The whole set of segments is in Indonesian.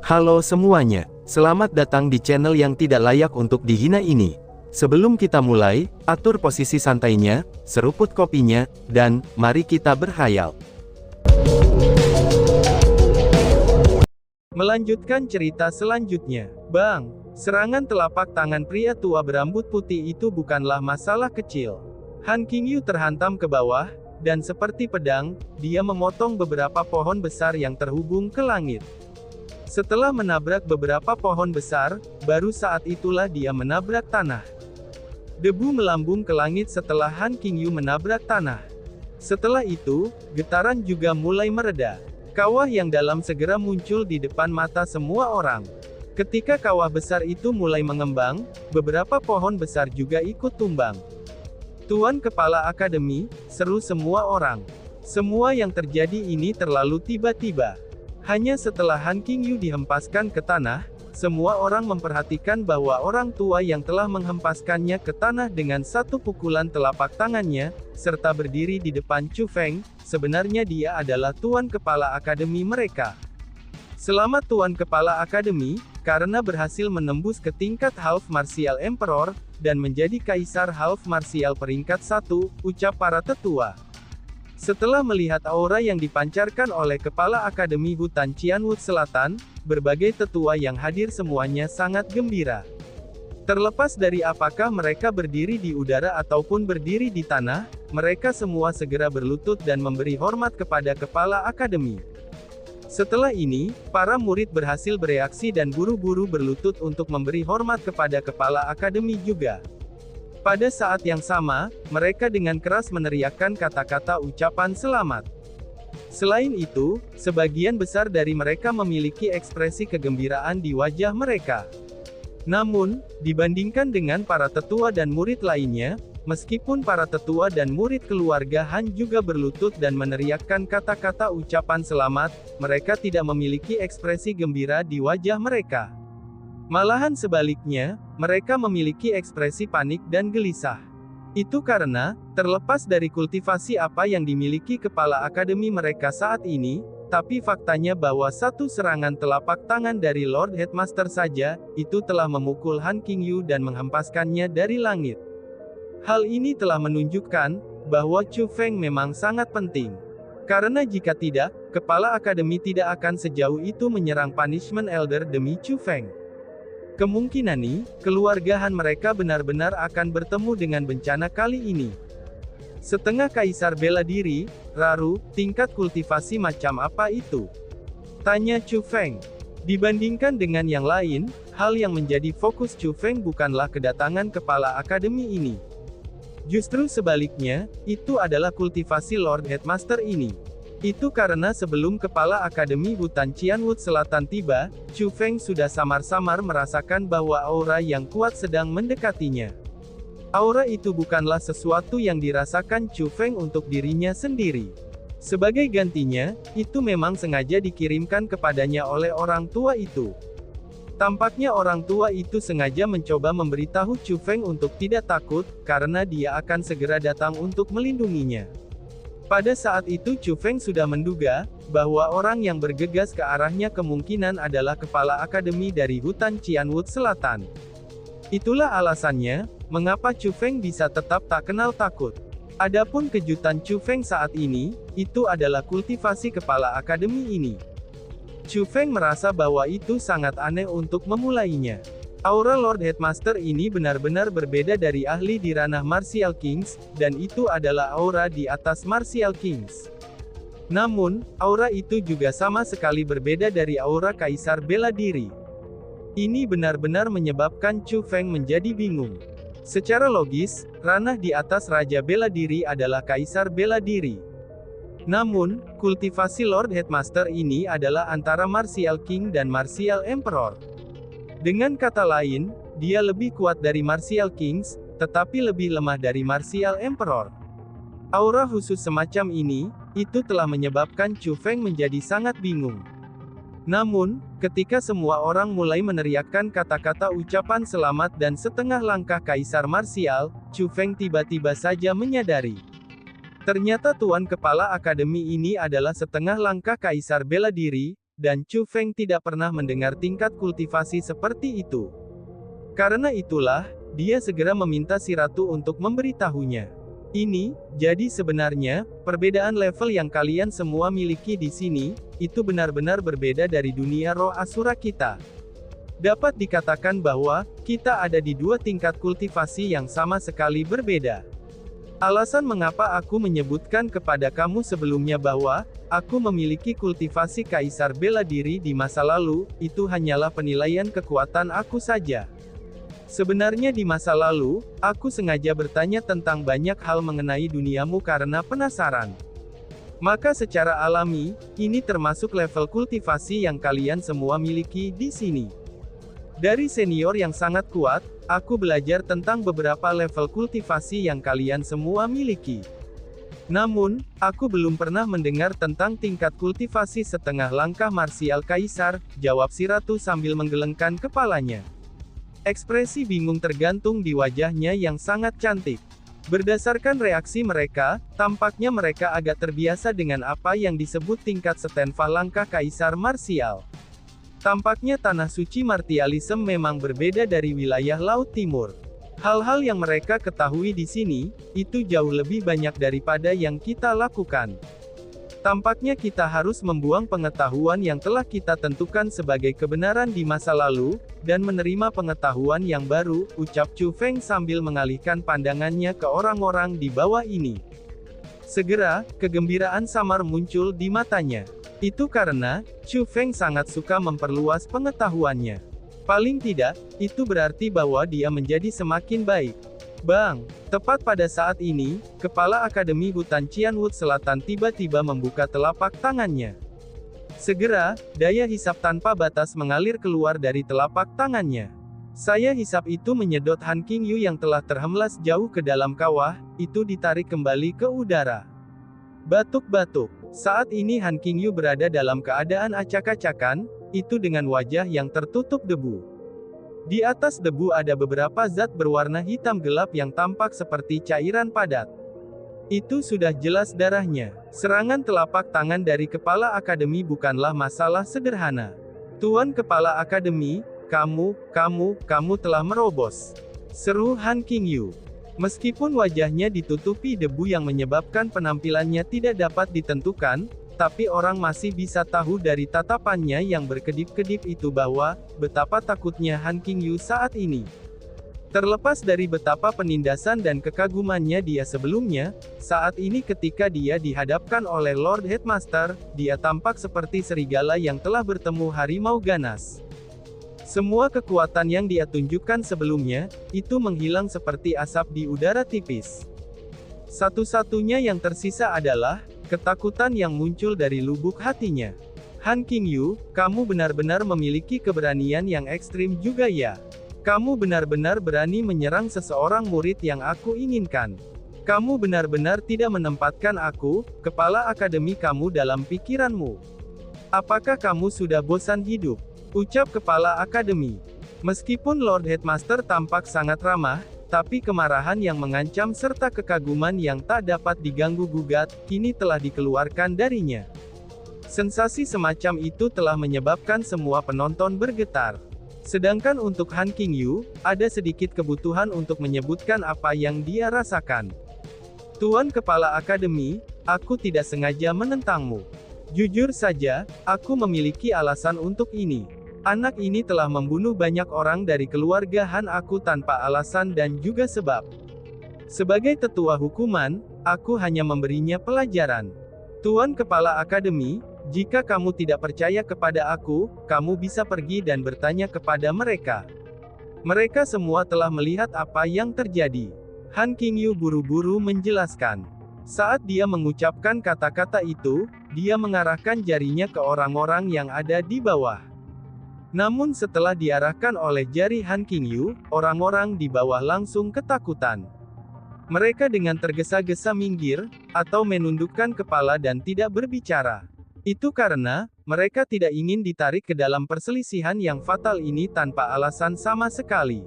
Halo semuanya, selamat datang di channel yang tidak layak untuk dihina ini. Sebelum kita mulai, atur posisi santainya, seruput kopinya, dan mari kita berkhayal. Melanjutkan cerita selanjutnya. Bang, serangan telapak tangan pria tua berambut putih itu bukanlah masalah kecil. Han Qingyu terhantam ke bawah, dan seperti pedang, dia memotong beberapa pohon besar yang terhubung ke langit. Setelah menabrak beberapa pohon besar, baru saat itulah dia menabrak tanah. Debu melambung ke langit setelah Han Qingyu menabrak tanah. Setelah itu, getaran juga mulai mereda. Kawah yang dalam segera muncul di depan mata semua orang. Ketika kawah besar itu mulai mengembang, beberapa pohon besar juga ikut tumbang. Tuan Kepala Akademi, seru semua orang. Semua yang terjadi ini terlalu tiba-tiba. Hanya setelah Han Qingyu dihempaskan ke tanah, semua orang memperhatikan bahwa orang tua yang telah menghempaskannya ke tanah dengan satu pukulan telapak tangannya, serta berdiri di depan Chu Feng, sebenarnya dia adalah Tuan Kepala Akademi mereka. Selamat Tuan Kepala Akademi, karena berhasil menembus ke tingkat Half Martial Emperor, dan menjadi Kaisar Half Martial peringkat 1, ucap para tetua. Setelah melihat aura yang dipancarkan oleh Kepala Akademi Hutan Qianwut Selatan, berbagai tetua yang hadir semuanya sangat gembira. Terlepas dari apakah mereka berdiri di udara ataupun berdiri di tanah, mereka semua segera berlutut dan memberi hormat kepada Kepala Akademi. Setelah ini, para murid berhasil bereaksi dan buru-buru berlutut untuk memberi hormat kepada Kepala Akademi juga. Pada saat yang sama, mereka dengan keras meneriakkan kata-kata ucapan selamat. Selain itu, sebagian besar dari mereka memiliki ekspresi kegembiraan di wajah mereka. Namun, dibandingkan dengan para tetua dan murid lainnya, meskipun para tetua dan murid keluarga Han juga berlutut dan meneriakkan kata-kata ucapan selamat, mereka tidak memiliki ekspresi gembira di wajah mereka. Malahan sebaliknya, mereka memiliki ekspresi panik dan gelisah. Itu karena, terlepas dari kultivasi apa yang dimiliki Kepala Akademi mereka saat ini, tapi faktanya bahwa satu serangan telapak tangan dari Lord Headmaster saja, itu telah memukul Han Qingyu dan menghempaskannya dari langit. Hal ini telah menunjukkan, bahwa Chu Feng memang sangat penting. Karena jika tidak, Kepala Akademi tidak akan sejauh itu menyerang Punishment Elder demi Chu Feng. Kemungkinan nih, keluarga Han mereka benar-benar akan bertemu dengan bencana kali ini. Setengah kaisar bela diri, Raru, tingkat kultivasi macam apa itu? Tanya Chu Feng. Dibandingkan dengan yang lain, hal yang menjadi fokus Chu Feng bukanlah kedatangan Kepala Akademi ini. Justru sebaliknya, itu adalah kultivasi Lord Headmaster ini. Itu karena sebelum Kepala Akademi Hutan Qianwut Selatan tiba, Chu Feng sudah samar-samar merasakan bahwa aura yang kuat sedang mendekatinya. Aura itu bukanlah sesuatu yang dirasakan Chu Feng untuk dirinya sendiri. Sebagai gantinya, itu memang sengaja dikirimkan kepadanya oleh orang tua itu. Tampaknya orang tua itu sengaja mencoba memberitahu Chu Feng untuk tidak takut, karena dia akan segera datang untuk melindunginya. Pada saat itu Chu Feng sudah menduga, bahwa orang yang bergegas ke arahnya kemungkinan adalah Kepala Akademi dari Hutan Qianwut Selatan. Itulah alasannya, mengapa Chu Feng bisa tetap tak kenal takut. Adapun kejutan Chu Feng saat ini, itu adalah kultivasi Kepala Akademi ini. Chu Feng merasa bahwa itu sangat aneh untuk memulainya. Aura Lord Headmaster ini benar-benar berbeda dari ahli di ranah Martial Kings, dan itu adalah aura di atas Martial Kings. Namun, aura itu juga sama sekali berbeda dari aura Kaisar Bela Diri. Ini benar-benar menyebabkan Chu Feng menjadi bingung. Secara logis, ranah di atas Raja Bela Diri adalah Kaisar Bela Diri. Namun, kultivasi Lord Headmaster ini adalah antara Martial King dan Martial Emperor. Dengan kata lain, dia lebih kuat dari Martial Kings, tetapi lebih lemah dari Martial Emperor. Aura khusus semacam ini, itu telah menyebabkan Chu Feng menjadi sangat bingung. Namun, ketika semua orang mulai meneriakkan kata-kata ucapan selamat dan setengah langkah Kaisar Martial, Chu Feng tiba-tiba saja menyadari. Ternyata Tuan Kepala Akademi ini adalah setengah langkah Kaisar Bela Diri, dan Chu Feng tidak pernah mendengar tingkat kultivasi seperti itu. Karena itulah, dia segera meminta si ratu untuk memberitahunya. Ini, jadi sebenarnya, perbedaan level yang kalian semua miliki di sini, itu benar-benar berbeda dari dunia roh Asura kita. Dapat dikatakan bahwa, kita ada di dua tingkat kultivasi yang sama sekali berbeda. Alasan mengapa aku menyebutkan kepada kamu sebelumnya bahwa, aku memiliki kultivasi kaisar bela diri di masa lalu, itu hanyalah penilaian kekuatan aku saja. Sebenarnya di masa lalu, aku sengaja bertanya tentang banyak hal mengenai duniamu karena penasaran. Maka secara alami, ini termasuk level kultivasi yang kalian semua miliki di sini. Dari senior yang sangat kuat, aku belajar tentang beberapa level kultivasi yang kalian semua miliki. Namun, aku belum pernah mendengar tentang tingkat kultivasi setengah langkah marsial kaisar, jawab si ratu sambil menggelengkan kepalanya. Ekspresi bingung tergantung di wajahnya yang sangat cantik. Berdasarkan reaksi mereka, tampaknya mereka agak terbiasa dengan apa yang disebut tingkat setenfah langkah kaisar marsial. Tampaknya tanah suci martialisme memang berbeda dari wilayah Laut Timur. Hal-hal yang mereka ketahui di sini, itu jauh lebih banyak daripada yang kita lakukan. Tampaknya kita harus membuang pengetahuan yang telah kita tentukan sebagai kebenaran di masa lalu, dan menerima pengetahuan yang baru, ucap Chu Feng sambil mengalihkan pandangannya ke orang-orang di bawah ini. Segera, kegembiraan samar muncul di matanya. Itu karena, Chu Feng sangat suka memperluas pengetahuannya. Paling tidak, itu berarti bahwa dia menjadi semakin baik. Bang, tepat pada saat ini, Kepala Akademi Hutan Qianwood Selatan tiba-tiba membuka telapak tangannya. Segera, daya hisap tanpa batas mengalir keluar dari telapak tangannya. Saya hisap itu menyedot Han Qingyu yang telah terhemlas jauh ke dalam kawah, itu ditarik kembali ke udara. Batuk-batuk. Saat ini Han Qingyu berada dalam keadaan acak-acakan, itu dengan wajah yang tertutup debu. Di atas debu ada beberapa zat berwarna hitam gelap yang tampak seperti cairan padat. Itu sudah jelas darahnya. Serangan telapak tangan dari Kepala Akademi bukanlah masalah sederhana. Tuan Kepala Akademi, kamu telah merobos. Seru Han Qingyu. Meskipun wajahnya ditutupi debu yang menyebabkan penampilannya tidak dapat ditentukan, tapi orang masih bisa tahu dari tatapannya yang berkedip-kedip itu bahwa, betapa takutnya Han Qingyu saat ini. Terlepas dari betapa penindasan dan kekagumannya dia sebelumnya, saat ini ketika dia dihadapkan oleh Lord Headmaster, dia tampak seperti serigala yang telah bertemu harimau ganas. Semua kekuatan yang dia tunjukkan sebelumnya, itu menghilang seperti asap di udara tipis. Satu-satunya yang tersisa adalah, ketakutan yang muncul dari lubuk hatinya. Han Qingyu, kamu benar-benar memiliki keberanian yang ekstrim juga ya. Kamu benar-benar berani menyerang seseorang murid yang aku inginkan. Kamu benar-benar tidak menempatkan aku, Kepala Akademi kamu dalam pikiranmu. Apakah kamu sudah bosan hidup? Ucap Kepala Akademi. Meskipun Lord Headmaster tampak sangat ramah, tapi kemarahan yang mengancam serta kekaguman yang tak dapat diganggu-gugat, kini telah dikeluarkan darinya. Sensasi semacam itu telah menyebabkan semua penonton bergetar. Sedangkan untuk Han Qingyu, ada sedikit kebutuhan untuk menyebutkan apa yang dia rasakan. Tuan Kepala Akademi, aku tidak sengaja menentangmu. Jujur saja, aku memiliki alasan untuk ini. Anak ini telah membunuh banyak orang dari keluarga Han aku tanpa alasan dan juga sebab. Sebagai tetua hukuman, aku hanya memberinya pelajaran. Tuan Kepala Akademi, jika kamu tidak percaya kepada aku, kamu bisa pergi dan bertanya kepada mereka. Mereka semua telah melihat apa yang terjadi. Han Qingyu buru-buru menjelaskan. Saat dia mengucapkan kata-kata itu, dia mengarahkan jarinya ke orang-orang yang ada di bawah. Namun setelah diarahkan oleh jari Han Qingyu, orang-orang di bawah langsung ketakutan. Mereka dengan tergesa-gesa minggir, atau menundukkan kepala dan tidak berbicara. Itu karena, mereka tidak ingin ditarik ke dalam perselisihan yang fatal ini tanpa alasan sama sekali.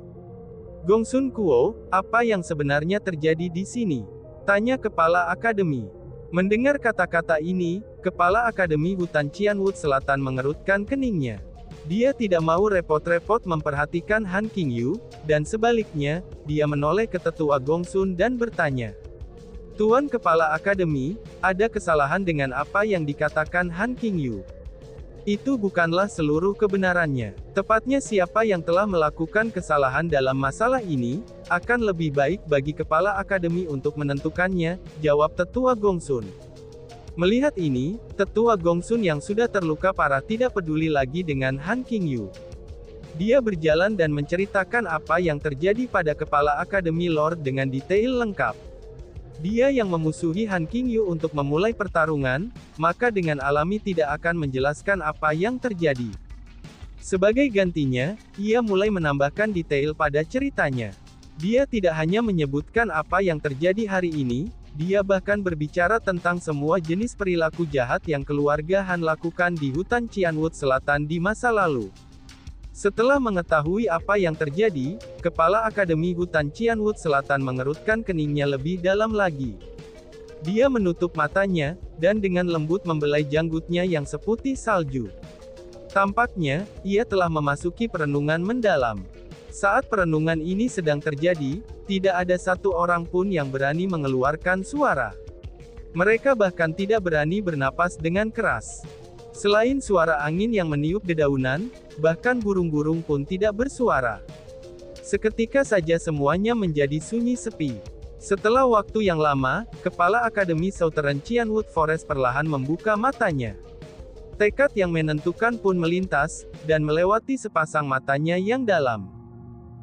Gongsun Kuo, apa yang sebenarnya terjadi di sini? Tanya Kepala Akademi. Mendengar kata-kata ini, kepala Akademi Hutan Cianwood Selatan mengerutkan keningnya. Dia tidak mau repot-repot memperhatikan Han Qingyu, dan sebaliknya, dia menoleh ke tetua Gongsun dan bertanya. Tuan Kepala Akademi, ada kesalahan dengan apa yang dikatakan Han Qingyu? Itu bukanlah seluruh kebenarannya. Tepatnya siapa yang telah melakukan kesalahan dalam masalah ini, akan lebih baik bagi Kepala Akademi untuk menentukannya, jawab tetua Gongsun. Melihat ini, tetua Gongsun yang sudah terluka parah tidak peduli lagi dengan Han Qingyu. Dia berjalan dan menceritakan apa yang terjadi pada Kepala Akademi Lord dengan detail lengkap. Dia yang memusuhi Han Qingyu untuk memulai pertarungan, maka dengan alami tidak akan menjelaskan apa yang terjadi. Sebagai gantinya, ia mulai menambahkan detail pada ceritanya. Dia tidak hanya menyebutkan apa yang terjadi hari ini, dia bahkan berbicara tentang semua jenis perilaku jahat yang keluarga Han lakukan di hutan Cianwood Selatan di masa lalu. Setelah mengetahui apa yang terjadi, Kepala Akademi Hutan Cianwood Selatan mengerutkan keningnya lebih dalam lagi. Dia menutup matanya, dan dengan lembut membelai janggutnya yang seputih salju. Tampaknya, ia telah memasuki perenungan mendalam. Saat perenungan ini sedang terjadi, tidak ada satu orang pun yang berani mengeluarkan suara. Mereka bahkan tidak berani bernapas dengan keras. Selain suara angin yang meniup dedaunan, bahkan burung-burung pun tidak bersuara. Seketika saja semuanya menjadi sunyi sepi. Setelah waktu yang lama, Kepala Akademi Southern Cianwood Forest perlahan membuka matanya. Tekad yang menentukan pun melintas, dan melewati sepasang matanya yang dalam.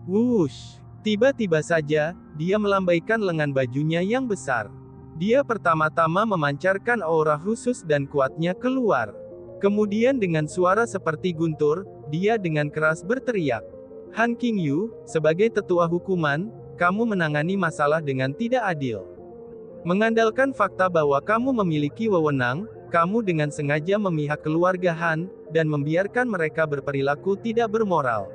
Wush! Tiba-tiba saja, dia melambaikan lengan bajunya yang besar. Dia pertama-tama memancarkan aura khusus dan kuatnya keluar. Kemudian dengan suara seperti guntur, dia dengan keras berteriak. Han Qingyu, sebagai tetua hukuman, kamu menangani masalah dengan tidak adil. Mengandalkan fakta bahwa kamu memiliki wewenang, kamu dengan sengaja memihak keluarga Han, dan membiarkan mereka berperilaku tidak bermoral.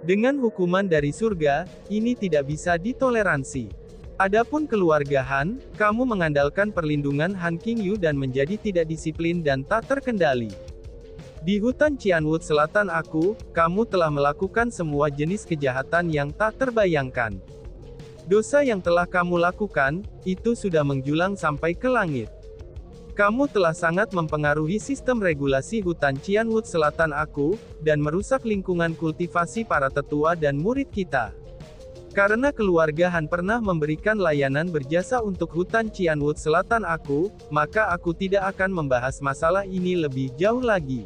Dengan hukuman dari surga, ini tidak bisa ditoleransi. Adapun keluarga Han, kamu mengandalkan perlindungan Han Qingyu dan menjadi tidak disiplin dan tak terkendali. Di hutan Cianwood Selatan kamu telah melakukan semua jenis kejahatan yang tak terbayangkan. Dosa yang telah kamu lakukan, itu sudah menjulang sampai ke langit. Kamu telah sangat mempengaruhi sistem regulasi hutan Cianwood Selatan dan merusak lingkungan kultivasi para tetua dan murid kita. Karena keluarga Han pernah memberikan layanan berjasa untuk hutan Cianwood Selatan maka aku tidak akan membahas masalah ini lebih jauh lagi.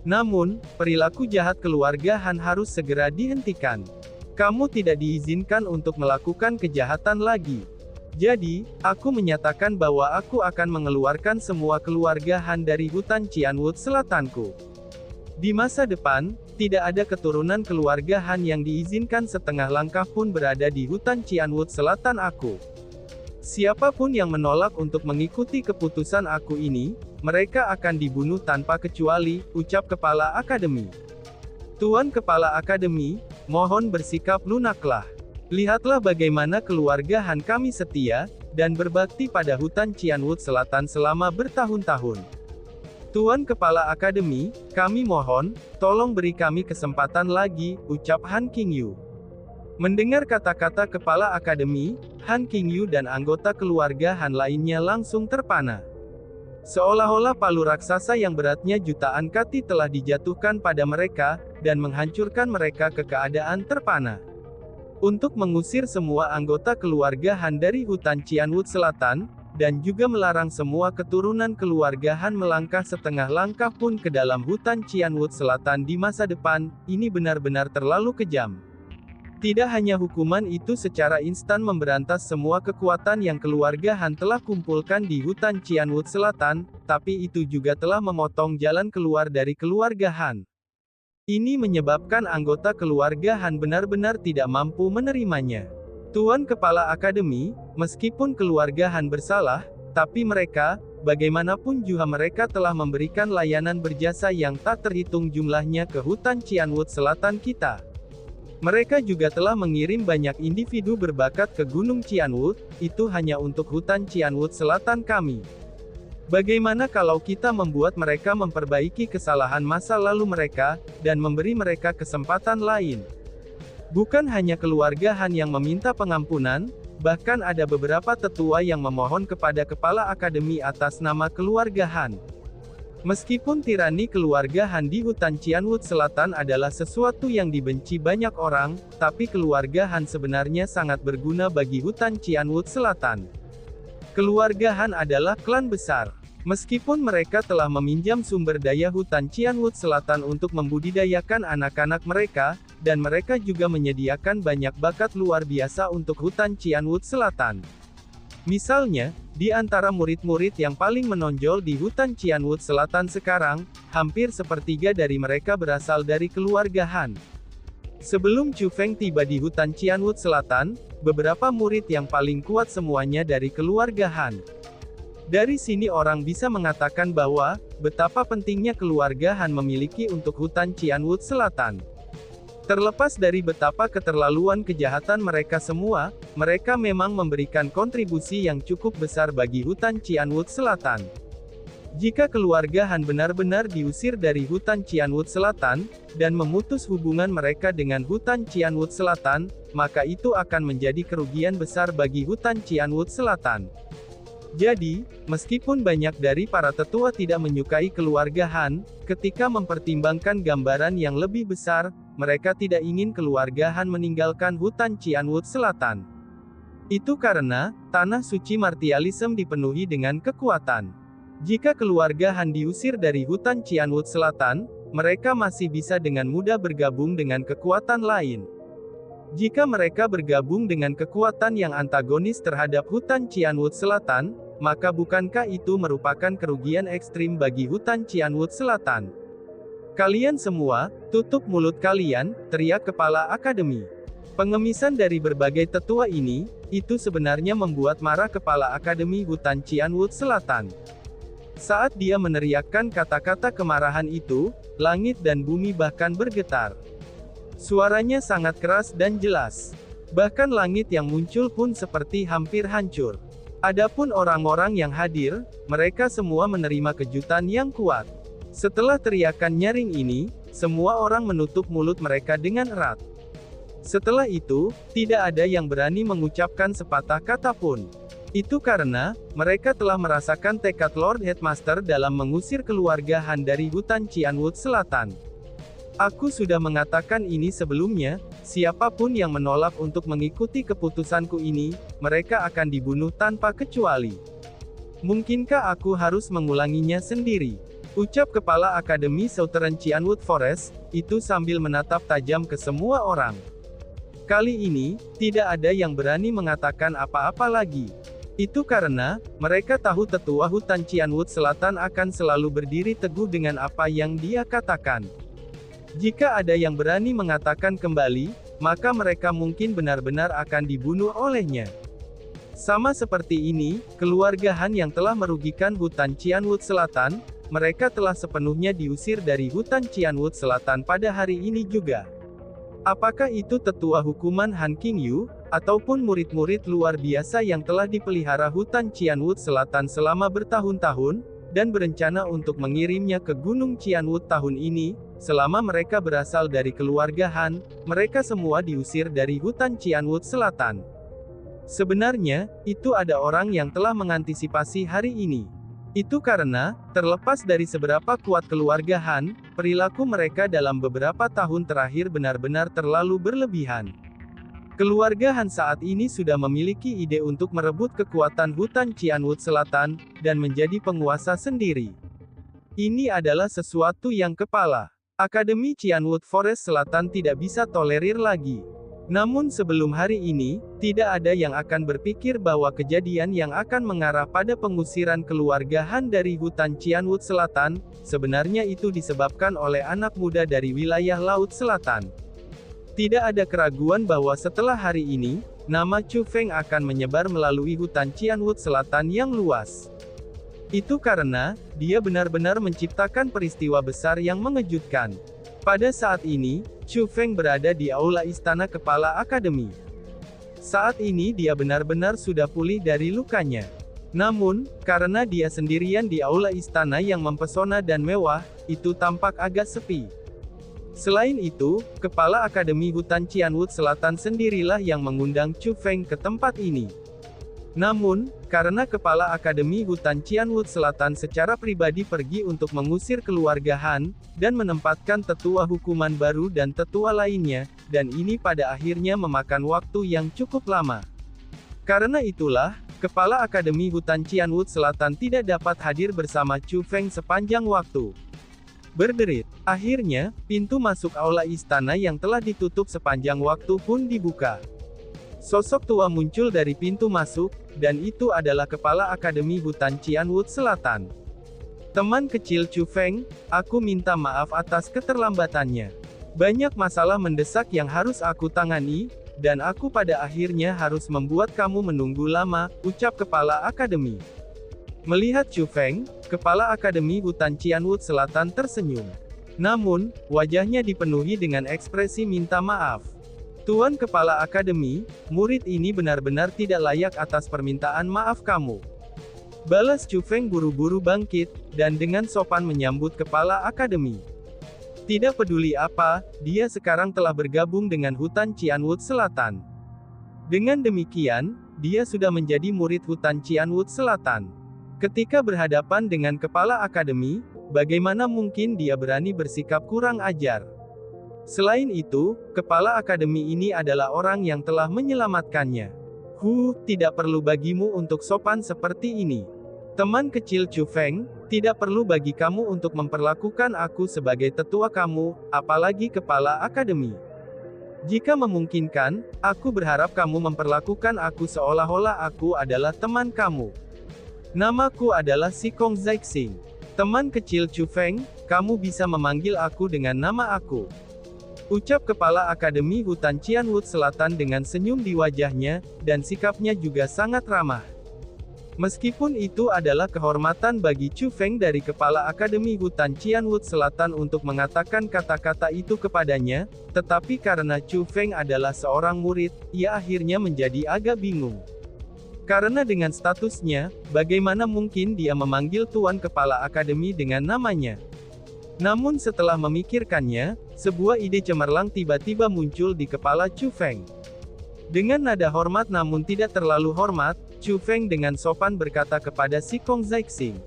Namun, perilaku jahat keluarga Han harus segera dihentikan. Kamu tidak diizinkan untuk melakukan kejahatan lagi. Jadi, aku menyatakan bahwa aku akan mengeluarkan semua keluarga Han dari hutan Cianwood Selatanku. Di masa depan, tidak ada keturunan keluarga Han yang diizinkan setengah langkah pun berada di hutan Cianwood Selatan Siapapun yang menolak untuk mengikuti keputusan aku ini, mereka akan dibunuh tanpa kecuali, ucap Kepala Akademi. Tuan Kepala Akademi, mohon bersikap lunaklah. Lihatlah bagaimana keluarga Han kami setia, dan berbakti pada hutan Cianwood Selatan selama bertahun-tahun. Tuan Kepala Akademi, kami mohon, tolong beri kami kesempatan lagi, ucap Han Qingyu. Mendengar kata-kata Kepala Akademi, Han Qingyu dan anggota keluarga Han lainnya langsung terpana. Seolah-olah palu raksasa yang beratnya jutaan kati telah dijatuhkan pada mereka, dan menghancurkan mereka ke keadaan terpana. Untuk mengusir semua anggota keluarga Han dari hutan Cianwood Selatan, dan juga melarang semua keturunan keluarga Han melangkah setengah langkah pun ke dalam hutan Cianwood Selatan di masa depan, ini benar-benar terlalu kejam. Tidak hanya hukuman itu secara instan memberantas semua kekuatan yang keluarga Han telah kumpulkan di hutan Cianwood Selatan, tapi itu juga telah memotong jalan keluar dari keluarga Han. Ini menyebabkan anggota keluarga Han benar-benar tidak mampu menerimanya. Tuan Kepala Akademi, meskipun keluarga Han bersalah, tapi mereka, bagaimanapun juga mereka telah memberikan layanan berjasa yang tak terhitung jumlahnya ke hutan Cianwood Selatan kita. Mereka juga telah mengirim banyak individu berbakat ke Gunung Cianwood, itu hanya untuk hutan Cianwood Selatan kami. Bagaimana kalau kita membuat mereka memperbaiki kesalahan masa lalu mereka, dan memberi mereka kesempatan lain? Bukan hanya keluarga Han yang meminta pengampunan, bahkan ada beberapa tetua yang memohon kepada kepala akademi atas nama keluarga Han. Meskipun tirani keluarga Han di hutan Cianwood Selatan adalah sesuatu yang dibenci banyak orang, tapi keluarga Han sebenarnya sangat berguna bagi hutan Cianwood Selatan. Keluarga Han adalah klan besar. Meskipun mereka telah meminjam sumber daya hutan Cianwood Selatan untuk membudidayakan anak-anak mereka, dan mereka juga menyediakan banyak bakat luar biasa untuk hutan Cianwood Selatan. Misalnya, di antara murid-murid yang paling menonjol di hutan Cianwood Selatan sekarang, hampir sepertiga dari mereka berasal dari keluarga Han. Sebelum Chu Feng tiba di hutan Cianwood Selatan, beberapa murid yang paling kuat semuanya dari keluarga Han. Dari sini orang bisa mengatakan bahwa, betapa pentingnya keluarga Han memiliki untuk hutan Cianwood Selatan. Terlepas dari betapa keterlaluan kejahatan mereka semua, mereka memang memberikan kontribusi yang cukup besar bagi hutan Cianwood Selatan. Jika keluarga Han benar-benar diusir dari hutan Cianwood Selatan, dan memutus hubungan mereka dengan hutan Cianwood Selatan, maka itu akan menjadi kerugian besar bagi hutan Cianwood Selatan. Jadi, meskipun banyak dari para tetua tidak menyukai keluarga Han, ketika mempertimbangkan gambaran yang lebih besar, mereka tidak ingin keluarga Han meninggalkan hutan Cianwood Selatan. Itu karena, tanah suci martialisme dipenuhi dengan kekuatan. Jika keluarga Han diusir dari hutan Cianwood Selatan, mereka masih bisa dengan mudah bergabung dengan kekuatan lain. Jika mereka bergabung dengan kekuatan yang antagonis terhadap hutan Cianwood Selatan, maka bukankah itu merupakan kerugian ekstrim bagi hutan Cianwood Selatan? Kalian semua, tutup mulut kalian, teriak kepala akademi. Pengemisan dari berbagai tetua ini, itu sebenarnya membuat marah kepala akademi hutan Cianwood Selatan. Saat dia meneriakkan kata-kata kemarahan itu, langit dan bumi bahkan bergetar. Suaranya sangat keras dan jelas. Bahkan langit yang muncul pun seperti hampir hancur. Adapun orang-orang yang hadir, mereka semua menerima kejutan yang kuat. Setelah teriakan nyaring ini, semua orang menutup mulut mereka dengan erat. Setelah itu, tidak ada yang berani mengucapkan sepatah kata pun. Itu karena, mereka telah merasakan tekad Lord Headmaster dalam mengusir keluarga Han dari hutan Cianwood Selatan. Aku sudah mengatakan ini sebelumnya, siapapun yang menolak untuk mengikuti keputusanku ini, mereka akan dibunuh tanpa kecuali. Mungkinkah aku harus mengulanginya sendiri? Ucap kepala Akademi Southern Cianwood Forest, itu sambil menatap tajam ke semua orang. Kali ini, tidak ada yang berani mengatakan apa-apa lagi. Itu karena, mereka tahu tetua hutan Cianwood Selatan akan selalu berdiri teguh dengan apa yang dia katakan. Jika ada yang berani mengatakan kembali, maka mereka mungkin benar-benar akan dibunuh olehnya. Sama seperti ini, keluarga Han yang telah merugikan hutan Cianwood Selatan, mereka telah sepenuhnya diusir dari hutan Cianwood Selatan pada hari ini juga. Apakah itu tetua hukuman Han Qingyu, ataupun murid-murid luar biasa yang telah dipelihara hutan Cianwood Selatan selama bertahun-tahun, dan berencana untuk mengirimnya ke Gunung Cianwood tahun ini, selama mereka berasal dari keluarga Han, mereka semua diusir dari hutan Cianwood Selatan. Sebenarnya, itu ada orang yang telah mengantisipasi hari ini. Itu karena, terlepas dari seberapa kuat keluarga Han, perilaku mereka dalam beberapa tahun terakhir benar-benar terlalu berlebihan. Keluarga Han saat ini sudah memiliki ide untuk merebut kekuatan hutan Cianwood Selatan, dan menjadi penguasa sendiri. Ini adalah sesuatu yang kepala Akademi Cianwood Forest Selatan tidak bisa tolerir lagi. Namun sebelum hari ini, tidak ada yang akan berpikir bahwa kejadian yang akan mengarah pada pengusiran keluarga Han dari hutan Cianwood Selatan, sebenarnya itu disebabkan oleh anak muda dari wilayah Laut Selatan. Tidak ada keraguan bahwa setelah hari ini, nama Chu Feng akan menyebar melalui hutan Cianwood Selatan yang luas. Itu karena, dia benar-benar menciptakan peristiwa besar yang mengejutkan. Pada saat ini, Chu Feng berada di aula istana kepala akademi. Saat ini dia benar-benar sudah pulih dari lukanya. Namun, karena dia sendirian di aula istana yang mempesona dan mewah, itu tampak agak sepi. Selain itu, kepala Akademi Hutan Qianwood Selatan sendirilah yang mengundang Chu Feng ke tempat ini. Namun, karena kepala Akademi Hutan Qianwood Selatan secara pribadi pergi untuk mengusir keluarga Han, dan menempatkan tetua hukuman baru dan tetua lainnya, dan ini pada akhirnya memakan waktu yang cukup lama. Karena itulah, kepala Akademi Hutan Qianwood Selatan tidak dapat hadir bersama Chu Feng sepanjang waktu. Berderit. Akhirnya, pintu masuk aula istana yang telah ditutup sepanjang waktu pun dibuka. Sosok tua muncul dari pintu masuk, dan itu adalah kepala Akademi Hutan Qianwood Selatan. Teman kecil Chu Feng, aku minta maaf atas keterlambatannya. Banyak masalah mendesak yang harus aku tangani, dan aku pada akhirnya harus membuat kamu menunggu lama, ucap kepala akademi. Melihat Chu Feng, kepala Akademi Hutan Qianwood Selatan tersenyum. Namun, wajahnya dipenuhi dengan ekspresi minta maaf. Tuan Kepala Akademi, murid ini benar-benar tidak layak atas permintaan maaf kamu. Balas Chu Feng buru-buru bangkit, dan dengan sopan menyambut Kepala Akademi. Tidak peduli apa, dia sekarang telah bergabung dengan Hutan Qianwood Selatan. Dengan demikian, dia sudah menjadi murid Hutan Qianwood Selatan. Ketika berhadapan dengan Kepala Akademi, bagaimana mungkin dia berani bersikap kurang ajar? Selain itu, kepala akademi ini adalah orang yang telah menyelamatkannya. Tidak perlu bagimu untuk sopan seperti ini. Teman kecil Chu Feng, tidak perlu bagi kamu untuk memperlakukan aku sebagai tetua kamu, apalagi kepala akademi. Jika memungkinkan, aku berharap kamu memperlakukan aku seolah-olah aku adalah teman kamu. Namaku adalah Shikong Zixing. Teman kecil Chu Feng, kamu bisa memanggil aku dengan nama aku. Ucap kepala Akademi Hutan Qianwood Selatan dengan senyum di wajahnya, dan sikapnya juga sangat ramah. Meskipun itu adalah kehormatan bagi Chu Feng dari kepala Akademi Hutan Qianwood Selatan untuk mengatakan kata-kata itu kepadanya, tetapi karena Chu Feng adalah seorang murid, ia akhirnya menjadi agak bingung. Karena dengan statusnya, bagaimana mungkin dia memanggil Tuan Kepala Akademi dengan namanya? Namun setelah memikirkannya, sebuah ide cemerlang tiba-tiba muncul di kepala Chu Feng. Dengan nada hormat namun tidak terlalu hormat, Chu Feng dengan sopan berkata kepada Shikong Zixing.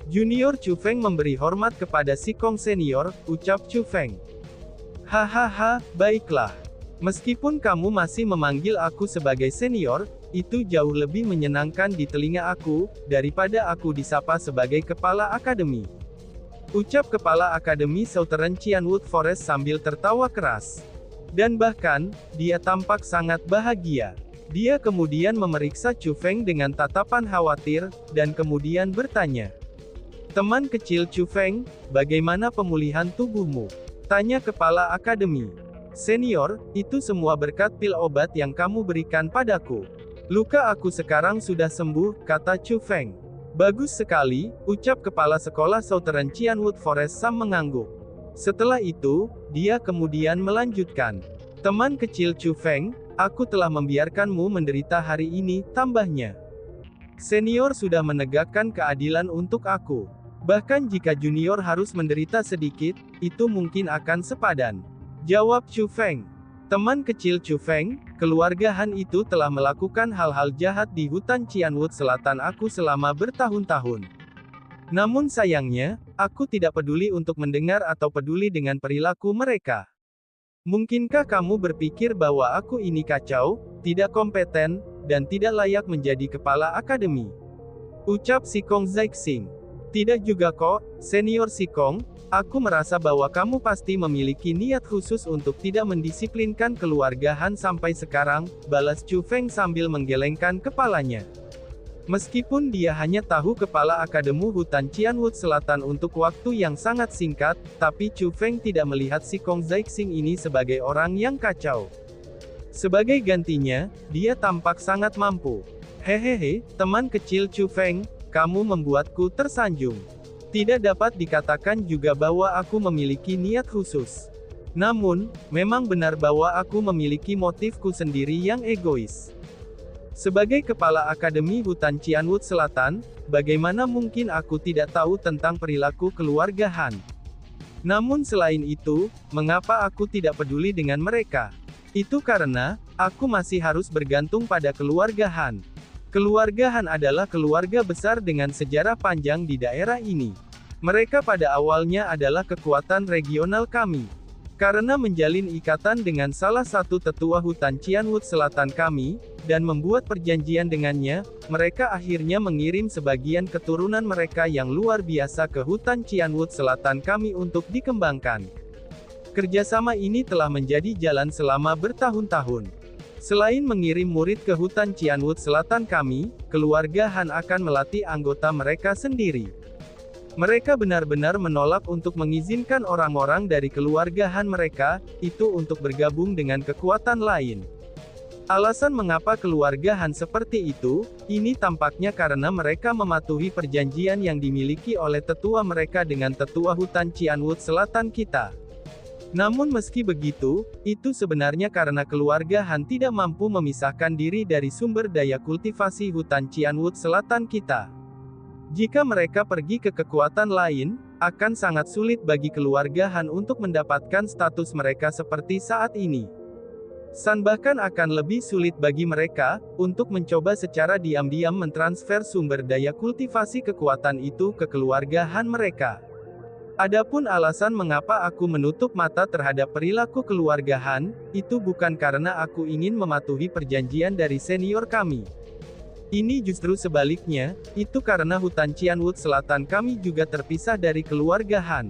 Junior Chu Feng memberi hormat kepada Shikong Senior, ucap Chu Feng. Hahaha, baiklah. Meskipun kamu masih memanggil aku sebagai senior, itu jauh lebih menyenangkan di telinga aku, daripada aku disapa sebagai kepala akademi. Ucap kepala akademi Southern Qianwood Forest sambil tertawa keras. Dan bahkan, dia tampak sangat bahagia. Dia kemudian memeriksa Chu Feng dengan tatapan khawatir, dan kemudian bertanya. Teman kecil Chu Feng, bagaimana pemulihan tubuhmu? Tanya kepala akademi. Senior, itu semua berkat pil obat yang kamu berikan padaku. Luka aku sekarang sudah sembuh, kata Chu Feng. Bagus sekali, ucap kepala sekolah Southern Qianwood Forest Sam mengangguk. Setelah itu, dia kemudian melanjutkan. Teman kecil Chu Feng, aku telah membiarkanmu menderita hari ini, tambahnya. Senior sudah menegakkan keadilan untuk aku. Bahkan jika junior harus menderita sedikit, itu mungkin akan sepadan. Jawab Chu Feng. Teman kecil Chu Feng, keluarga Han itu telah melakukan hal-hal jahat di hutan Qianwood Selatan aku selama bertahun-tahun. Namun sayangnya, aku tidak peduli untuk mendengar atau peduli dengan perilaku mereka. Mungkinkah kamu berpikir bahwa aku ini kacau, tidak kompeten, dan tidak layak menjadi kepala akademi? Ucap Shikong Zixing. Tidak juga kok, senior Shikong. Aku merasa bahwa kamu pasti memiliki niat khusus untuk tidak mendisiplinkan keluarga Han sampai sekarang, balas Chu Feng sambil menggelengkan kepalanya. Meskipun dia hanya tahu kepala akademi hutan Qianwood Selatan untuk waktu yang sangat singkat, tapi Chu Feng tidak melihat Shikong Zixing ini sebagai orang yang kacau. Sebagai gantinya, dia tampak sangat mampu. Hehehe, teman kecil Chu Feng, kamu membuatku tersanjung. Tidak dapat dikatakan juga bahwa aku memiliki niat khusus. Namun, memang benar bahwa aku memiliki motifku sendiri yang egois. Sebagai kepala Akademi Hutan Cianwood Selatan, bagaimana mungkin aku tidak tahu tentang perilaku keluarga Han? Namun selain itu, mengapa aku tidak peduli dengan mereka? Itu karena, aku masih harus bergantung pada keluarga Han. Keluarga Han adalah keluarga besar dengan sejarah panjang di daerah ini. Mereka pada awalnya adalah kekuatan regional kami. Karena menjalin ikatan dengan salah satu tetua hutan Cianwood Selatan kami, dan membuat perjanjian dengannya, mereka akhirnya mengirim sebagian keturunan mereka yang luar biasa ke hutan Cianwood Selatan kami untuk dikembangkan. Kerjasama ini telah menjadi jalan selama bertahun-tahun. Selain mengirim murid ke hutan Cianwood Selatan kami, keluarga Han akan melatih anggota mereka sendiri. Mereka benar-benar menolak untuk mengizinkan orang-orang dari keluarga Han mereka, itu untuk bergabung dengan kekuatan lain. Alasan mengapa keluarga Han seperti itu, ini tampaknya karena mereka mematuhi perjanjian yang dimiliki oleh tetua mereka dengan tetua hutan Cianwood Selatan kita. Namun meski begitu, itu sebenarnya karena keluarga Han tidak mampu memisahkan diri dari sumber daya kultivasi hutan Cianwood Selatan kita. Jika mereka pergi ke kekuatan lain, akan sangat sulit bagi keluarga Han untuk mendapatkan status mereka seperti saat ini. Bahkan akan lebih sulit bagi mereka, untuk mencoba secara diam-diam mentransfer sumber daya kultivasi kekuatan itu ke keluarga Han mereka. Adapun alasan mengapa aku menutup mata terhadap perilaku keluarga Han, itu bukan karena aku ingin mematuhi perjanjian dari senior kami. Ini justru sebaliknya, itu karena hutan Cianwood Selatan kami juga terpisah dari keluarga Han.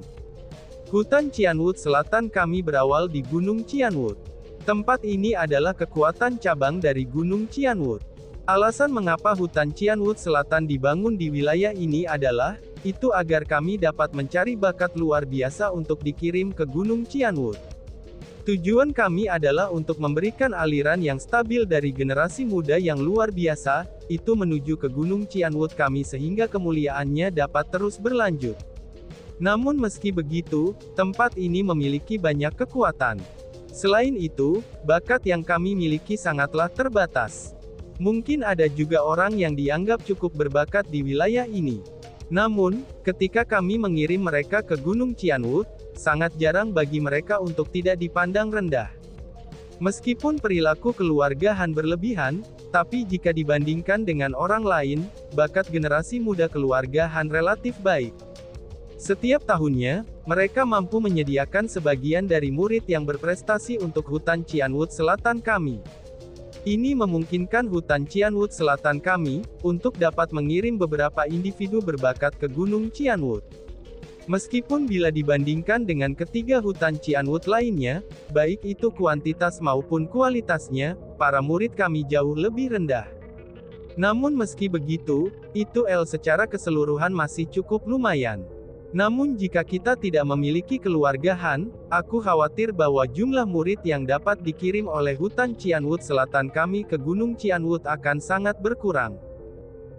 Hutan Cianwood Selatan kami berawal di Gunung Cianwood. Tempat ini adalah kekuatan cabang dari Gunung Cianwood. Alasan mengapa hutan Cianwood Selatan dibangun di wilayah ini adalah, itu agar kami dapat mencari bakat luar biasa untuk dikirim ke Gunung Cianwood. Tujuan kami adalah untuk memberikan aliran yang stabil dari generasi muda yang luar biasa, itu menuju ke Gunung Cianwood kami sehingga kemuliaannya dapat terus berlanjut. Namun meski begitu, tempat ini memiliki banyak kekuatan. Selain itu, bakat yang kami miliki sangatlah terbatas. Mungkin ada juga orang yang dianggap cukup berbakat di wilayah ini. Namun, ketika kami mengirim mereka ke Gunung Cianwood, sangat jarang bagi mereka untuk tidak dipandang rendah. Meskipun perilaku keluarga Han berlebihan, tapi jika dibandingkan dengan orang lain, bakat generasi muda keluarga Han relatif baik. Setiap tahunnya, mereka mampu menyediakan sebagian dari murid yang berprestasi untuk hutan Cianwood Selatan kami. Ini memungkinkan hutan Cianwood Selatan kami, untuk dapat mengirim beberapa individu berbakat ke Gunung Cianwood. Meskipun bila dibandingkan dengan ketiga hutan Cianwood lainnya, baik itu kuantitas maupun kualitasnya, para murid kami jauh lebih rendah. Namun meski begitu, itu secara keseluruhan masih cukup lumayan. Namun jika kita tidak memiliki keluarga Han, aku khawatir bahwa jumlah murid yang dapat dikirim oleh hutan Cianwood Selatan kami ke Gunung Cianwood akan sangat berkurang.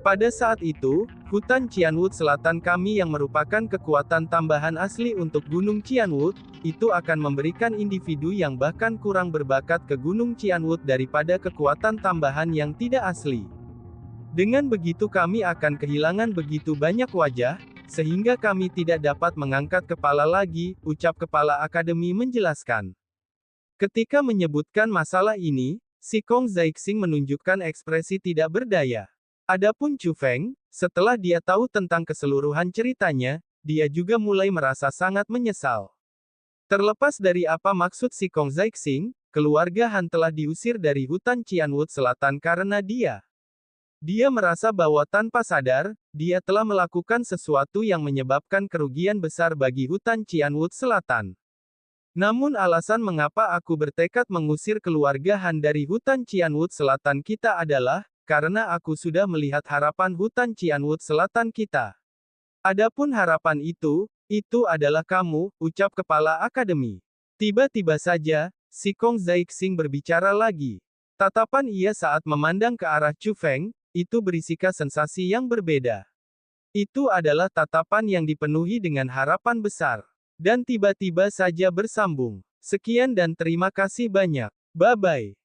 Pada saat itu, hutan Cianwood Selatan kami yang merupakan kekuatan tambahan asli untuk Gunung Cianwood, itu akan memberikan individu yang bahkan kurang berbakat ke Gunung Cianwood daripada kekuatan tambahan yang tidak asli. Dengan begitu kami akan kehilangan begitu banyak wajah, sehingga kami tidak dapat mengangkat kepala lagi, ucap kepala akademi menjelaskan. Ketika menyebutkan masalah ini, si Kong Zixing menunjukkan ekspresi tidak berdaya. Adapun Chu Feng, setelah dia tahu tentang keseluruhan ceritanya, dia juga mulai merasa sangat menyesal. Terlepas dari apa maksud si Kong Zixing, keluarga Han telah diusir dari hutan Cianwood Selatan karena Dia merasa bahwa tanpa sadar, dia telah melakukan sesuatu yang menyebabkan kerugian besar bagi hutan Cianwood Selatan. Namun alasan mengapa aku bertekad mengusir keluarga Han dari hutan Cianwood Selatan kita adalah, karena aku sudah melihat harapan hutan Cianwood Selatan kita. Adapun harapan itu adalah kamu, ucap kepala akademi. Tiba-tiba saja, si Kong Zixing berbicara lagi. Tatapan ia saat memandang ke arah Chu Feng, itu berisikan sensasi yang berbeda. Itu adalah tatapan yang dipenuhi dengan harapan besar. Dan tiba-tiba saja bersambung. Sekian dan terima kasih banyak. Bye-bye.